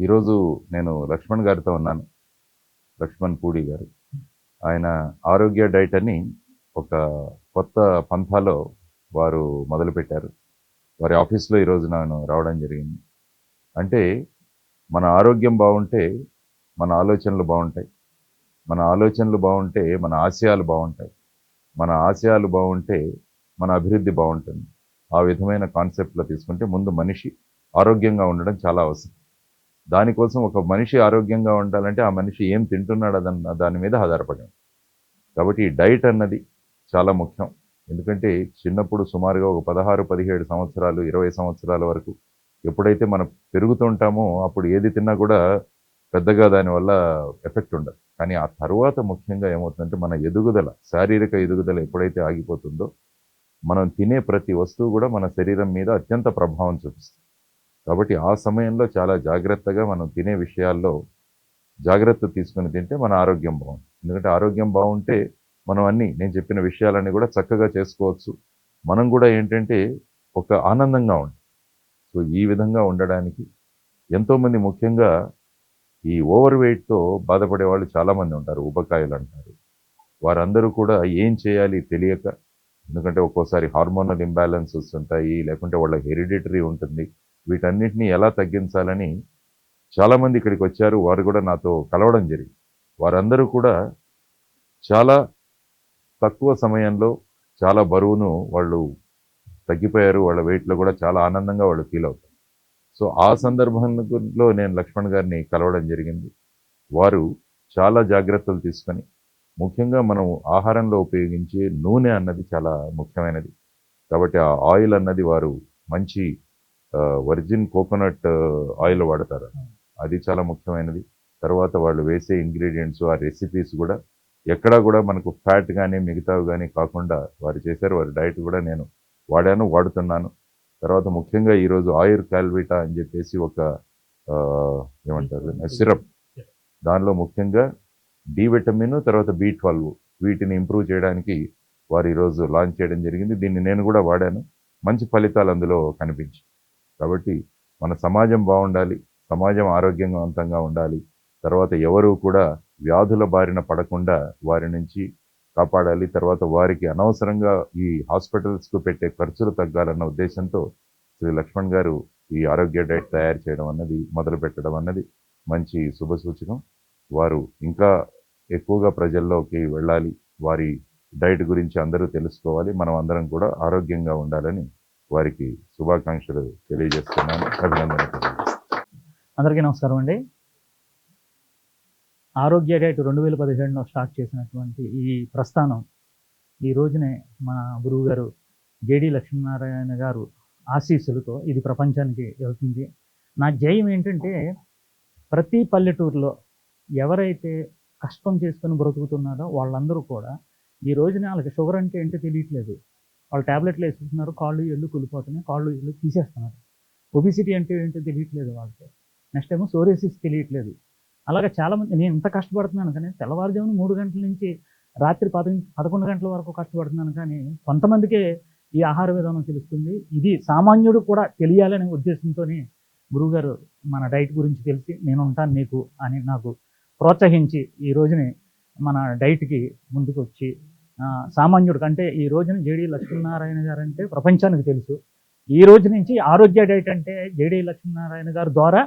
ఈరోజు నేను లక్ష్మణ్ గారితో ఉన్నాను. లక్ష్మణ్ పూడి గారు. ఆయన ఆరోగ్య డైట్ అని ఒక కొత్త పంథాలో వారు మొదలుపెట్టారు. వారి ఆఫీస్‌లో ఈరోజు నేను రావడం జరిగింది. అంటే మన ఆరోగ్యం బావుంటే మన ఆలోచనలు బావుంటాయి. మన ఆలోచనలు బావుంటే మన ఆశయాలు బావుంటాయి. మన ఆశయాలు బావుంటే మన అభివృద్ధి బావుంటుంది. ఆ విధమైన కాన్సెప్ట్‌లో తీసుకుంటే ముందు మనిషి ఆరోగ్యంగా ఉండడం చాలా అవసరం. దానికోసం ఒక మనిషి ఆరోగ్యంగా ఉండాలంటే ఆ మనిషి ఏం తింటున్నాడు దాని మీద ఆధారపడి ఉంటుంది. కాబట్టి ఈ డైట్ అన్నది చాలా ముఖ్యం. ఎందుకంటే చిన్నప్పుడు సుమారుగా ఒక 16, 17 సంవత్సరాలు, 20 సంవత్సరాల వరకు ఎప్పుడైతే మనం పెరుగుతూ ఉంటామో అప్పుడు ఏది తిన్నా కూడా పెద్దగా దానివల్ల ఎఫెక్ట్ ఉండదు. కానీ ఆ తర్వాత ముఖ్యంగా ఏమవుతుందంటే మన ఎదుగుదల, శారీరక ఎదుగుదల ఎప్పుడైతే ఆగిపోతుందో మనం తినే ప్రతి వస్తువు కూడా మన శరీరం మీద అత్యంత ప్రభావం చూపిస్తుంది. కాబట్టి ఆ సమయంలో చాలా జాగ్రత్తగా మనం తినే విషయాల్లో జాగ్రత్త తీసుకొని తింటే మన ఆరోగ్యం బాగుంటుంది. ఎందుకంటే ఆరోగ్యం బాగుంటే మనం నేను చెప్పిన విషయాలన్నీ కూడా చక్కగా చేసుకోవచ్చు. మనం కూడా ఏంటంటే ఒక ఆనందంగా ఉంటాం. సో ఈ విధంగా ఉండడానికి ఎంతోమంది ముఖ్యంగా ఈ ఓవర్ వెయిట్‌తో బాధపడే వాళ్ళు చాలామంది ఉంటారు. ఊబకాయాలు అంటారు. వారందరూ కూడా ఏం చేయాలి తెలియక, ఎందుకంటే ఒక్కోసారి హార్మోనల్ ఇంబాలెన్సెస్ ఉంటాయి, లేకుంటే వాళ్ళ హెరిడిటరీ ఉంటుంది. వీటన్నిటిని ఎలా తగ్గించాలని చాలామంది ఇక్కడికి వచ్చారు. వారు కూడా నాతో కలవడం జరిగింది. వారందరూ కూడా చాలా తక్కువ సమయంలో చాలా బరువును వాళ్ళు తగ్గిపోయారు. వాళ్ళ వెయిట్‌లో కూడా చాలా ఆనందంగా వాళ్ళు ఫీల్ అవుతారు. సో ఆ సందర్భంలో నేను లక్ష్మణ్ గారిని కలవడం జరిగింది. వారు చాలా జాగ్రత్తలు తీసుకొని, ముఖ్యంగా మనం ఆహారంలో ఉపయోగించే నూనె అన్నది చాలా ముఖ్యమైనది. కాబట్టి ఆ ఆయిల్ అన్నది వారు మంచి వర్జిన్ కోకోనట్ ఆయిల్ వాడతారు. అది చాలా ముఖ్యమైనది. తర్వాత వాళ్ళు వేసే ఇంగ్రీడియంట్స్, ఆ రెసిపీస్ కూడా ఎక్కడా కూడా మనకు ఫ్యాట్ కానీ మిగతావి కానీ కాకుండా వారు చేశారు. వారి డైట్ కూడా నేను వాడాను, వాడుతున్నాను. తర్వాత ముఖ్యంగా ఈరోజు ఆయుర్ క్యాల్విటా అని చెప్పేసి ఒక ఏమంటారు సిరప్, దానిలో ముఖ్యంగా డి విటమిన్, తర్వాత B12 వీటిని ఇంప్రూవ్ చేయడానికి వారు ఈరోజు లాంచ్ చేయడం జరిగింది. దీన్ని నేను కూడా వాడాను. మంచి ఫలితాలు అందులో కనిపించాయి. కాబట్టి మన సమాజం బాగుండాలి, సమాజం ఆరోగ్యవంతంగా ఉండాలి. తర్వాత ఎవరు కూడా వ్యాధుల బారిన పడకుండా వారి నుంచి కాపాడాలి. తర్వాత వారికి అనవసరంగా ఈ హాస్పిటల్స్‌కు పెట్టే ఖర్చులు తగ్గాలన్న ఉద్దేశంతో శ్రీ లక్ష్మణ్ గారు ఈ ఆరోగ్య డైట్ తయారు చేయడం అన్నది, మొదలుపెట్టడం అన్నది మంచి శుభసూచకం. వారు ఇంకా ఎక్కువగా ప్రజల్లోకి వెళ్ళాలి. వారి డైట్ గురించి అందరూ తెలుసుకోవాలి. మనం అందరం కూడా ఆరోగ్యంగా ఉండాలని వారికి శుభాకాంక్షలు తెలియజేస్తున్నాను. అభినందనలు తెలియజేస్తున్నాను. అందరికీ నమస్కారం అండి. ఆరోగ్య డైట్ 2017లో స్టార్ట్ చేసినటువంటి ఈ ప్రస్థానం ఈ రోజునే మన గురువు గారు జేడి లక్ష్మీనారాయణ గారు ఆశీస్సులతో ఇది ప్రపంచానికి వెళ్తుంది. నా ధ్యేయం ఏంటంటే ప్రతి పల్లెటూరులో ఎవరైతే కష్టం చేసుకొని బ్రతుకుతున్నారో వాళ్ళందరూ కూడా ఈ రోజున వాళ్ళకి షుగర్ అంటే ఏంటో తెలియట్లేదు. వాళ్ళు ట్యాబ్లెట్లు వేసుకుంటున్నారు, కాళ్ళు ఎళ్ళు కూలిపోతున్నాయి, కాళ్ళు ఎళ్ళు తీసేస్తున్నారు. ఒబిసిటీ అంటే ఏంటో తెలియట్లేదు వాళ్ళకి. నెక్స్ట్ ఏమో సోరియాసిస్ తెలియట్లేదు. అలాగే చాలామంది, నేను ఇంత కష్టపడుతున్నాను కానీ తెల్లవారుజామున 3 గంటల నుంచి రాత్రి 11 గంటల వరకు కష్టపడుతున్నాను కానీ కొంతమందికే ఈ ఆహార విధానం తెలుస్తుంది. ఇది సామాన్యుడు కూడా తెలియాలనే ఉద్దేశంతోనే గురువుగారు మన డైట్ గురించి తెలిసి నేను ఉంటాను నీకు అని నాకు ప్రోత్సహించి ఈ రోజుని మన డైట్కి ముందుకు వచ్చి సామాన్యుడు కంటే ఈ రోజున జేడి లక్ష్మీనారాయణ గారు అంటే ప్రపంచానికి తెలుసు. ఈ రోజు నుంచి ఆరోగ్య డైట్ అంటే జేడి లక్ష్మీనారాయణ గారి ద్వారా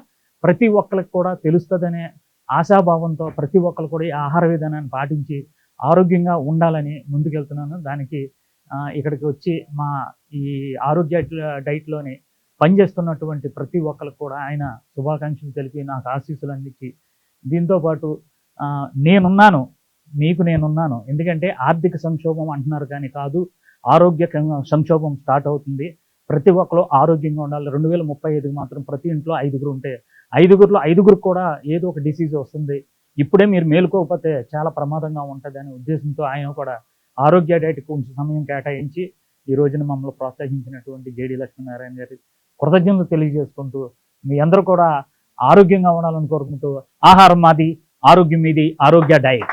ప్రతి ఒక్కరికి కూడా తెలుస్తుందనే ఆశాభావంతో ప్రతి ఒక్కరు కూడా ఈ ఆహార విధానాన్ని పాటించి ఆరోగ్యంగా ఉండాలని ముందుకెళ్తున్నాను. దానికి ఇక్కడికి వచ్చి మా ఈ ఆరోగ్య డైట్లోని పనిచేస్తున్నటువంటి ప్రతి ఒక్కరికి కూడా ఆయన శుభాకాంక్షలు తెలిపి నాకు ఆశీస్సులు అందించి, దీంతోపాటు నేనున్నాను, మీకు నేనున్నాను. ఎందుకంటే ఆర్థిక సంక్షోభం అంటున్నారు కానీ కాదు, ఆరోగ్య సంక్షోభం స్టార్ట్ అవుతుంది. ప్రతి ఒక్కరు ఆరోగ్యంగా ఉండాలి. 2035కి మాత్రం ప్రతి ఇంట్లో 5గురు ఉంటే 5గురిలో 5గురికి కూడా ఏదో ఒక డిసీజ్ వస్తుంది. ఇప్పుడే మీరు మేలుకోకపోతే చాలా ప్రమాదంగా ఉంటుంది అనే ఉద్దేశంతో ఆయన కూడా ఆరోగ్య డైట్ కొంచెం సమయం కేటాయించి ఈ రోజున మమ్మల్ని ప్రోత్సహించినటువంటి జేడి లక్ష్మీనారాయణ గారి కృతజ్ఞతలు తెలియజేసుకుంటూ మీ అందరూ కూడా ఆరోగ్యంగా ఉండాలని కోరుకుంటూ ఆహారం మాది, ఆరోగ్యం మీది, ఆరోగ్య డైట్.